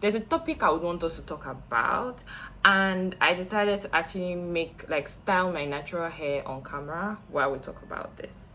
there's a topic I would want us to talk about, and I decided to actually make like style my natural hair on camera while we talk about this.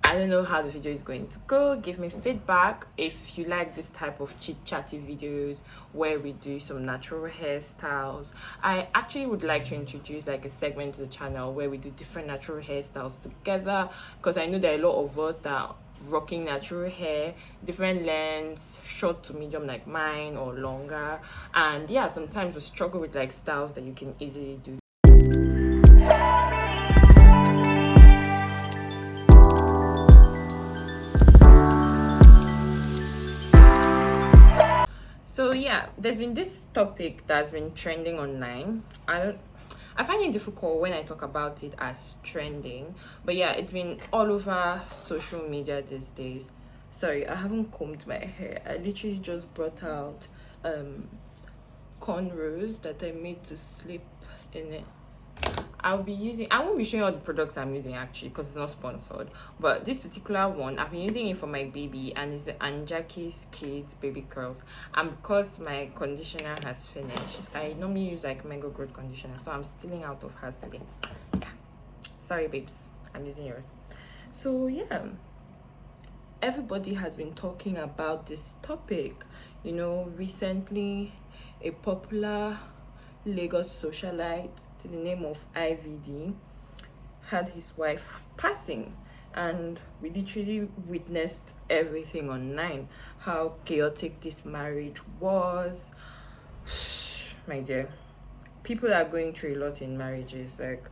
I don't know how the video is going to go. Give me feedback if you like this type of chit chatty videos where we do some natural hairstyles. I actually would like to introduce like a segment to the channel where we do different natural hairstyles together, because I know there are a lot of us that are rocking natural hair, different lengths, short to medium like mine, or longer. And yeah, sometimes we struggle with like styles that you can easily do. So yeah, there's been this topic that's been trending online. I find it difficult when I talk about it as trending, but yeah, it's been all over social media these days. Sorry, I haven't combed my hair. I literally just brought out cornrows that I made to sleep in it. I won't be showing all the products I'm using actually, because it's not sponsored, but this particular one I've been using it for my baby, and it's the Anjaki's Kids Baby Curls. And because my conditioner has finished, I normally use like Mango Growth conditioner, so I'm stealing out of hers today. Yeah, sorry babes, I'm using yours. So yeah, everybody has been talking about this topic. Recently a popular Lagos socialite to the name of IVD had his wife passing, and we literally witnessed everything online, how chaotic this marriage was. My dear, people are going through a lot in marriages. Like,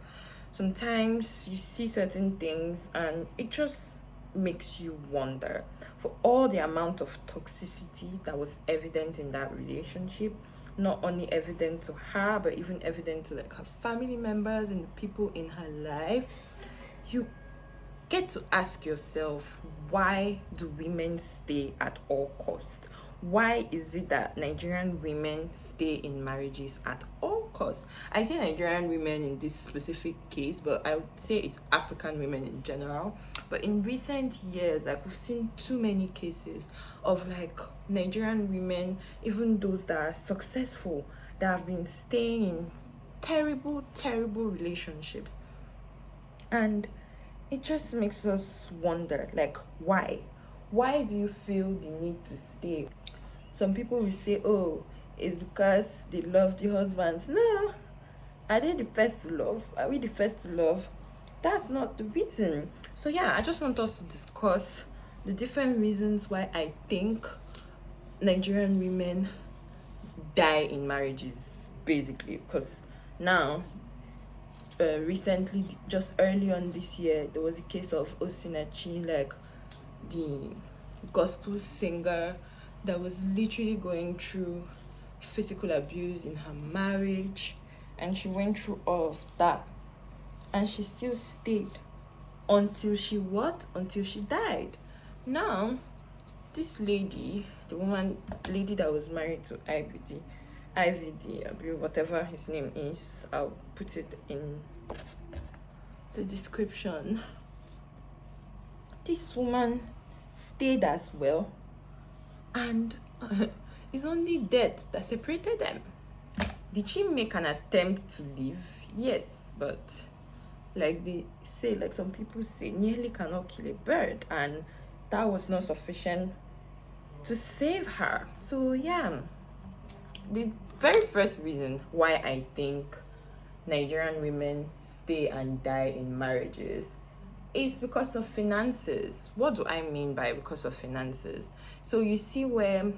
sometimes you see certain things and it just makes you wonder, for all the amount of toxicity that was evident in that relationship, not only evident to her but even evident to like her family members and the people in her life. You get to ask yourself, why do women stay at all cost? Why is it that Nigerian women stay in marriages at all costs? I say Nigerian women in this specific case, but I would say it's African women in general. But in recent years, like, we've seen too many cases of like Nigerian women, even those that are successful, that have been staying in terrible, terrible relationships. And it just makes us wonder, like, why? Why do you feel the need to stay? Some people will say, oh, it's because they love the husbands. No. Are they the first to love? Are we the first to love? That's not the reason. So yeah, I just want us to discuss the different reasons why I think Nigerian women die in marriages, basically. Because now, recently, just early on this year, there was a case of Osinachi, like the gospel singer that was literally going through physical abuse in her marriage, and she went through all of that, and she still stayed until she died. Now, this lady, lady that was married to IVD, whatever his name is, I'll put it in the description. This woman stayed as well, and it's only death that separated them. Did she make an attempt to leave? Yes, but like they say, like some people say, nearly cannot kill a bird, and that was not sufficient to save her. So yeah, the very first reason why I think Nigerian women stay and die in marriages is because of finances. What do I mean by because of finances? So you see where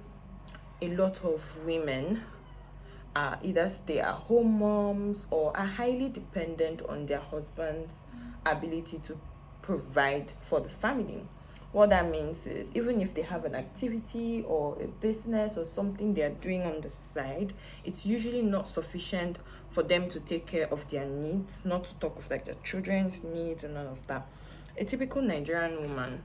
a lot of women are either stay-at-home moms or are highly dependent on their husband's ability to provide for the family. What that means is, even if they have an activity or a business or something they are doing on the side, it's usually not sufficient for them to take care of their needs, not to talk of like their children's needs and all of that. A typical Nigerian woman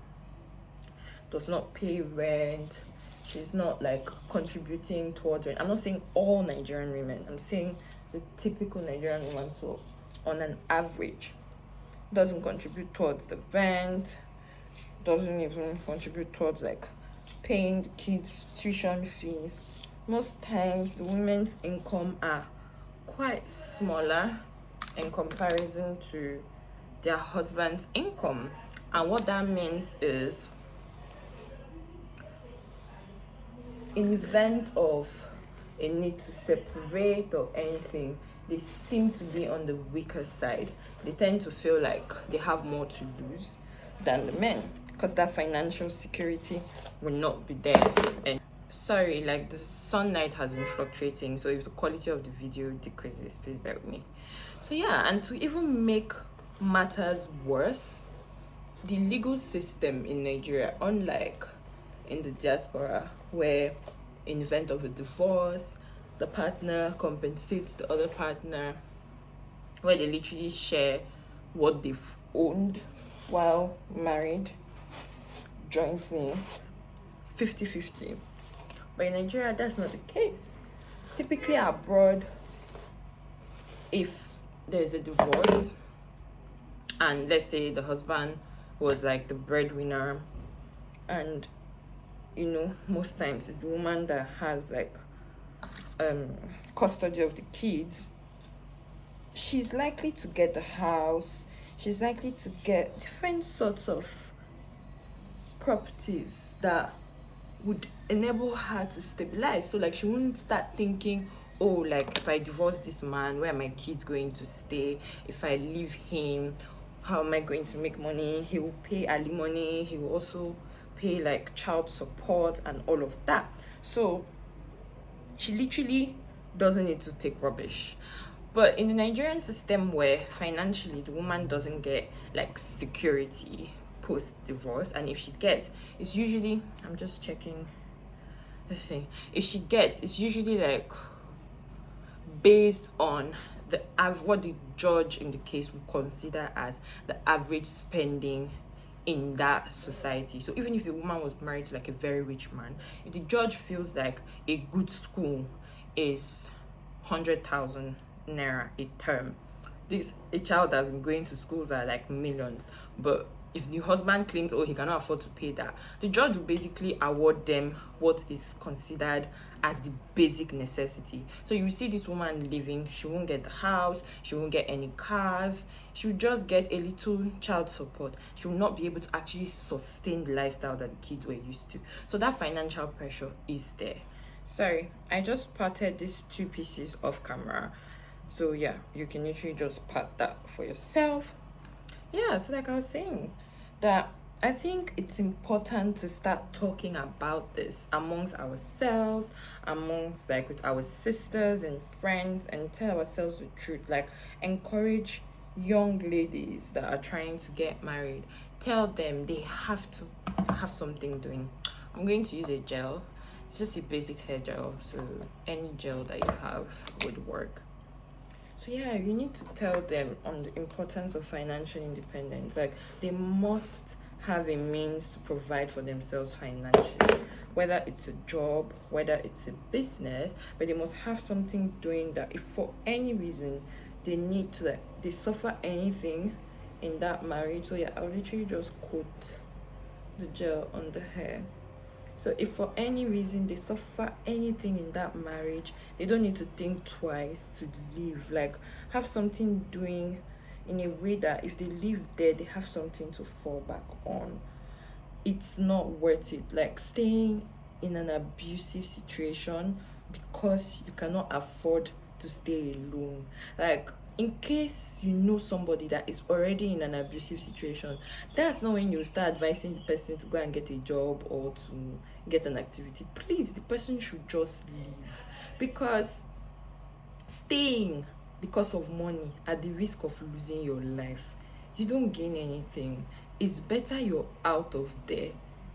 does not pay rent. She's not like contributing towards rent. I'm not saying all Nigerian women, I'm saying the typical Nigerian woman. So on an average, doesn't contribute towards the rent, doesn't even contribute towards like paying the kids tuition fees. most times the women's income are quite smaller in comparison to their husband's income. And what that means is, in event of a need to separate or anything, they seem to be on the weaker side. They tend to feel like they have more to lose than the men, because that financial security will not be there. And sorry, like the sunlight has been fluctuating, so if the quality of the video decreases, please bear with me. So yeah, and to even make matters worse, the legal system in Nigeria, unlike in the diaspora, where in event of a divorce, the partner compensates the other partner, where they literally share what they've owned while married jointly, 50-50. But in Nigeria, that's not the case. Typically abroad, if there's a divorce and let's say the husband was like the breadwinner, and most times it's the woman that has like custody of the kids, she's likely to get the house, she's likely to get different sorts of properties that would enable her to stabilize. So like she wouldn't start thinking, oh, like if I divorce this man, where are my kids going to stay? If I leave him, how am I going to make money? He will pay alimony, he will also pay like child support and all of that. So she literally doesn't need to take rubbish. But in the Nigerian system, where financially the woman doesn't get like security post divorce, and if she gets, it's usually, I'm just checking this thing, if she gets, it's usually like based on what the judge in the case would consider as the average spending in that society. So even if a woman was married to like a very rich man, if the judge feels like a good school is 100,000 naira a term, a child that's been going to schools are like millions, but if the husband claims, oh, he cannot afford to pay that, the judge will basically award them what is considered as the basic necessity. So you see this woman living, she won't get the house, she won't get any cars, she will just get a little child support. She will not be able to actually sustain the lifestyle that the kids were used to. So that financial pressure is there. Sorry, I just parted these two pieces off camera. So yeah, you can literally just part that for yourself. Yeah, so like I was saying, that I think it's important to start talking about this amongst ourselves, amongst like with our sisters and friends, and tell ourselves the truth. Like encourage young ladies that are trying to get married. Tell them they have to have something doing. I'm going to use a gel. It's just a basic hair gel, so any gel that you have would work. So yeah, you need to tell them on the importance of financial independence. Like they must have a means to provide for themselves financially, whether it's a job, whether it's a business, but they must have something doing that. If for any reason they need to, like, they suffer anything in that marriage. So yeah, I'll literally just coat the gel on the hair. So if for any reason they suffer anything in that marriage, they don't need to think twice to leave. Like have something doing in a way that if they leave there, they have something to fall back on. It's not worth it. Like staying in an abusive situation because you cannot afford to stay alone. Like in case you know somebody that is already in an abusive situation, that's not when you start advising the person to go and get a job or to get an activity. Please, the person should just leave, because staying because of money at the risk of losing your life, you don't gain anything. It's better you're out of there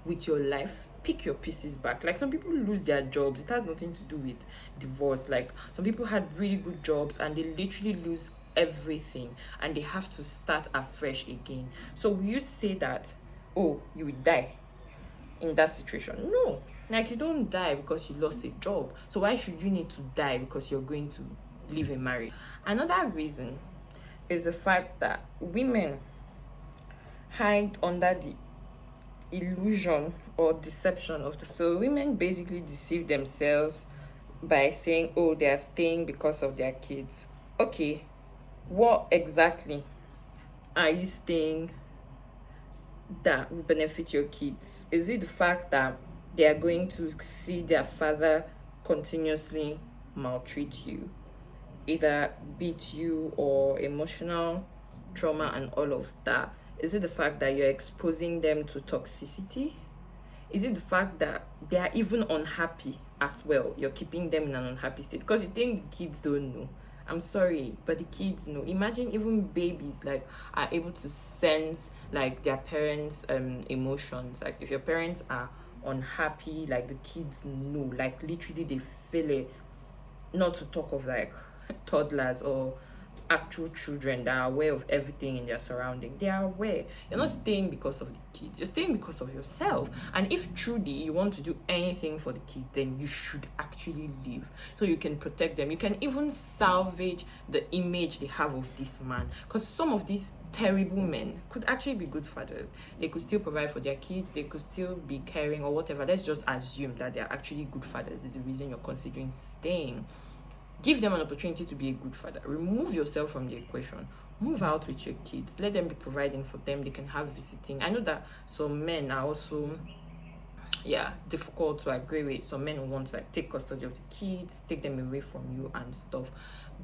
with your life. Pick your pieces back. Like some people lose their jobs, it has nothing to do with divorce. Like some people had really good jobs and they literally lose everything and they have to start afresh again. So will you say that, oh, you will die in that situation? No. Like you don't die because you lost a job, so why should you need to die because you're going to live a marriage? Another reason is the fact that women hide under the illusion or deception of so women basically deceive themselves by saying, oh, they are staying because of their kids. Okay, what exactly are you staying that will benefit your kids? Is it the fact that they are going to see their father continuously maltreat you, either beat you, or emotional trauma and all of that? Is it the fact that you're exposing them to toxicity? Is it the fact that they are even unhappy as well? You're keeping them in an unhappy state because you think the kids don't know. I'm sorry, but the kids know. Imagine even babies like are able to sense like their parents' emotions. Like if your parents are unhappy, like the kids know. Like literally they feel it. Not to talk of like toddlers or actual children that are aware of everything in their surrounding. They are aware. You're not staying because of the kids, you're staying because of yourself. And if truly you want to do anything for the kids, then you should actually leave so you can protect them. You can even salvage the image they have of this man, because some of these terrible men could actually be good fathers. They could still provide for their kids, they could still be caring or whatever. Let's just assume that they're actually good fathers is the reason you're considering staying. Give them an opportunity to be a good father. Remove yourself from the equation. Move out with your kids. Let them be providing for them. They can have visiting. I know that some men are also, yeah, difficult to agree with. Some men want to like take custody of the kids, take them away from you and stuff.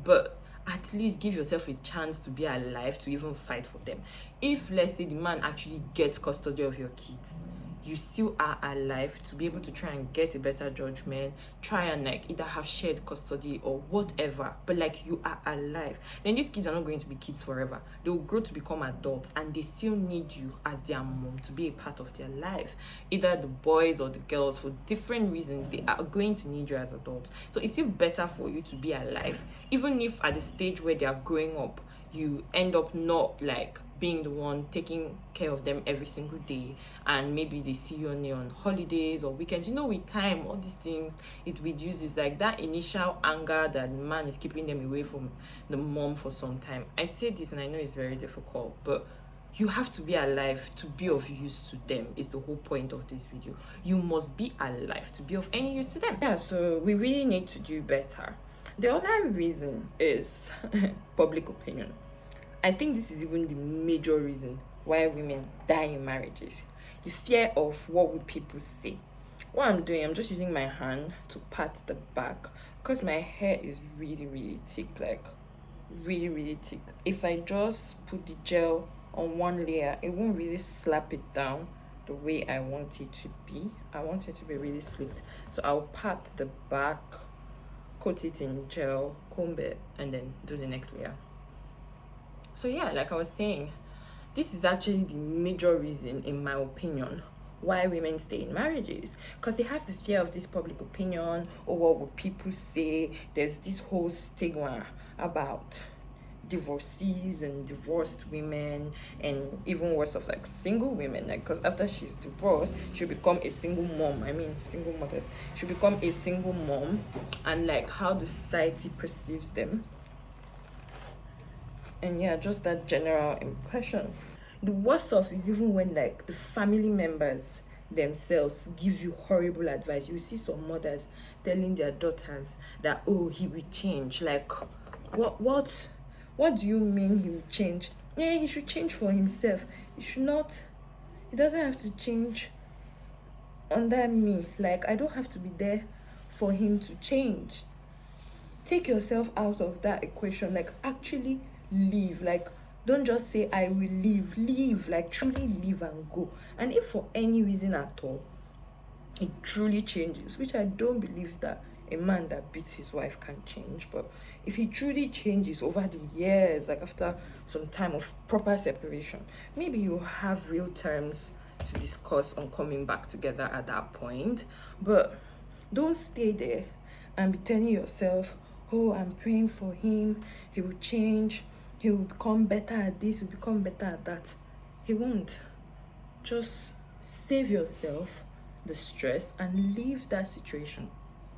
But at least give yourself a chance to be alive to even fight for them. If let's say the man actually gets custody of your kids, you still are alive to be able to try and get a better judgment, try and like either have shared custody or whatever, but like you are alive. Then these kids are not going to be kids forever. They will grow to become adults and they still need you as their mom to be a part of their life. Either the boys or the girls, for different reasons, they are going to need you as adults. So it's still better for you to be alive, even if at the stage where they are growing up you end up not like being the one taking care of them every single day, and maybe they see you only on holidays or weekends. With time, all these things, it reduces like that initial anger that man is keeping them away from the mom for some time. I say this and I know it's very difficult, but you have to be alive to be of use to them is the whole point of this video. You must be alive to be of any use to them. Yeah, so we really need to do better. The other reason is public opinion. I think this is even the major reason why women die in marriages. The fear of what would people say. What I'm doing, I'm just using my hand to pat the back because my hair is really, really thick, like really, really thick. If I just put the gel on one layer, it won't really slap it down the way I want it to be. I want it to be really slicked. So I'll pat the back, coat it in gel, comb it, and then do the next layer. So yeah, like I was saying, this is actually the major reason, in my opinion, why women stay in marriages, because they have the fear of this public opinion or what would people say. There's this whole stigma about divorcees and divorced women, and even worse of like single women, like because after she's divorced she'll become a single mom. Single mothers, she'll become a single mom, and like how the society perceives them. And yeah, just that general impression. The worst off is even when like the family members themselves give you horrible advice. You see some mothers telling their daughters that, oh, he will change. Like what do you mean he will change? Yeah, he should change for himself. He doesn't have to change under me. Like I don't have to be there for him to change. Take yourself out of that equation. Like actually leave. Like don't just say I will leave, like truly leave and go. And if for any reason at all it truly changes, which I don't believe that a man that beats his wife can change, but if he truly changes over the years, like after some time of proper separation, maybe you have real terms to discuss on coming back together at that point. But don't stay there and be telling yourself, oh, I'm praying for him, he will change, he will become better at this, he will become better at that. He won't. Just save yourself the stress and leave that situation.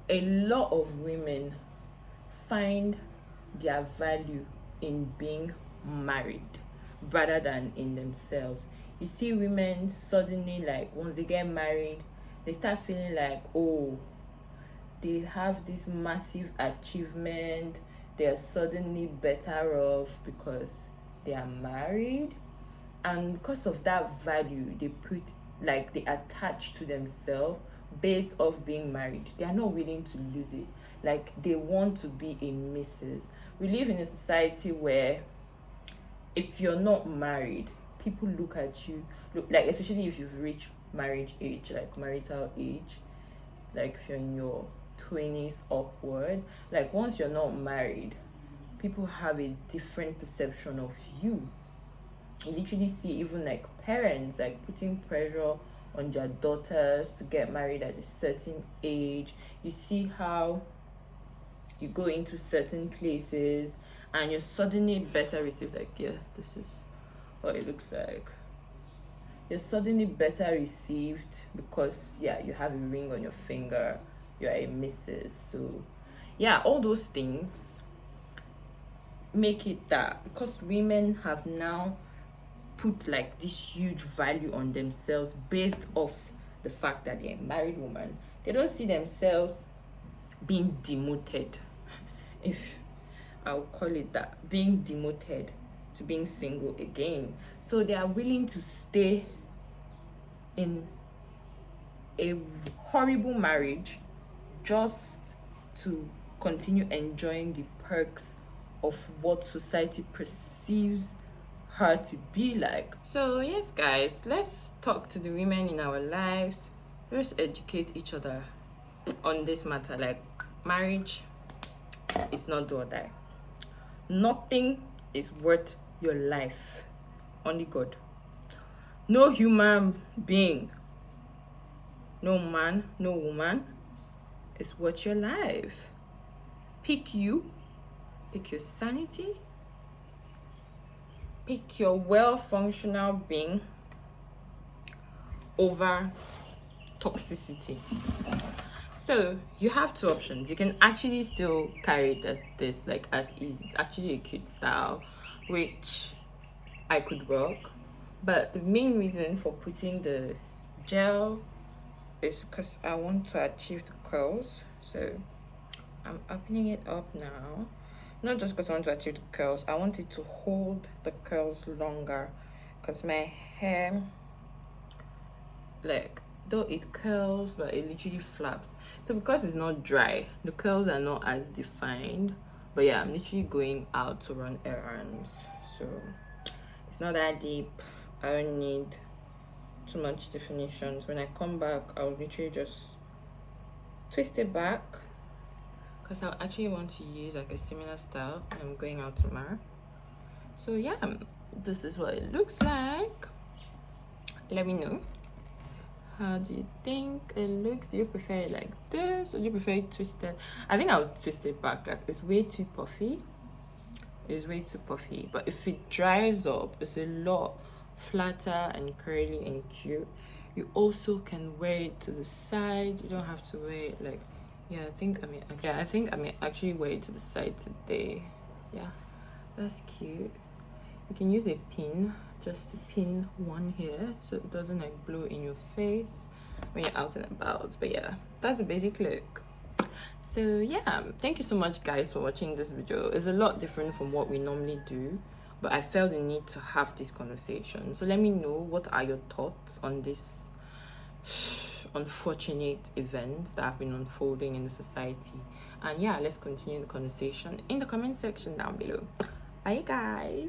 A lot of women find their value in being married rather than in themselves. You see women suddenly, like once they get married, they start feeling like, oh, they have this massive achievement, they are suddenly better off because they are married, and because of that value they put, like they attach to themselves based off being married, they are not willing to lose it. Like they want to be a Mrs. We live in a society where if you're not married, people look at you, look like, especially if you've reached marriage age, like marital age, like if you're in your 20s upward, like once you're not married, people have a different perception of you. You literally see even like parents like putting pressure on their daughters to get married at a certain age. You see how you go into certain places and you're suddenly better received, like, yeah, this is what it looks like. You're suddenly better received because, yeah, you have a ring on your finger, you're a Mrs. So yeah, all those things make it that, because women have now put like this huge value on themselves based off the fact that they're a married woman, they don't see themselves being demoted, if I'll call it that, being demoted to being single again. So they are willing to stay in a horrible marriage just to continue enjoying the perks of what society perceives her to be like. So yes guys, let's talk to the women in our lives. Let's educate each other on this matter. Like, marriage is not do or die. Nothing is worth your life, only God. No human being, no man, no woman is worth your life. Pick you, pick your sanity, pick your well-functional being over toxicity. So you have two options. You can actually still carry this like as is. It's actually a cute style, which I could rock. But the main reason for putting the gel is because I want to achieve the curls. So I'm opening it up now. Not just because I want to achieve the curls, I want it to hold the curls longer, because my hair, like, though it curls but it literally flaps. So because it's not dry, the curls are not as defined. But yeah, I'm literally going out to run errands, so it's not that deep. I don't need too much definitions. When I come back, I'll literally just twist it back, because I actually want to use like a similar style. I'm going out tomorrow. So yeah, this is what it looks like. Let me know, how do you think it looks? Do you prefer it like this, or do you prefer it twisted? I think I'll twist it back. Like, it's way too puffy. It's way too puffy. But if it dries up, it's a lot flatter and curly and cute. You also can wear it to the side. You don't have to wear it like, yeah, I think I may actually wear it to the side today. Yeah, that's cute. You can use a pin just to pin one here so it doesn't like blow in your face when you're out and about. But yeah, that's the basic look. So yeah, thank you so much guys for watching this video. It's a lot different from what we normally do, but I felt the need to have this conversation. So let me know, what are your thoughts on this unfortunate events that have been unfolding in the society? And yeah, let's continue the conversation in the comment section down below. Bye guys.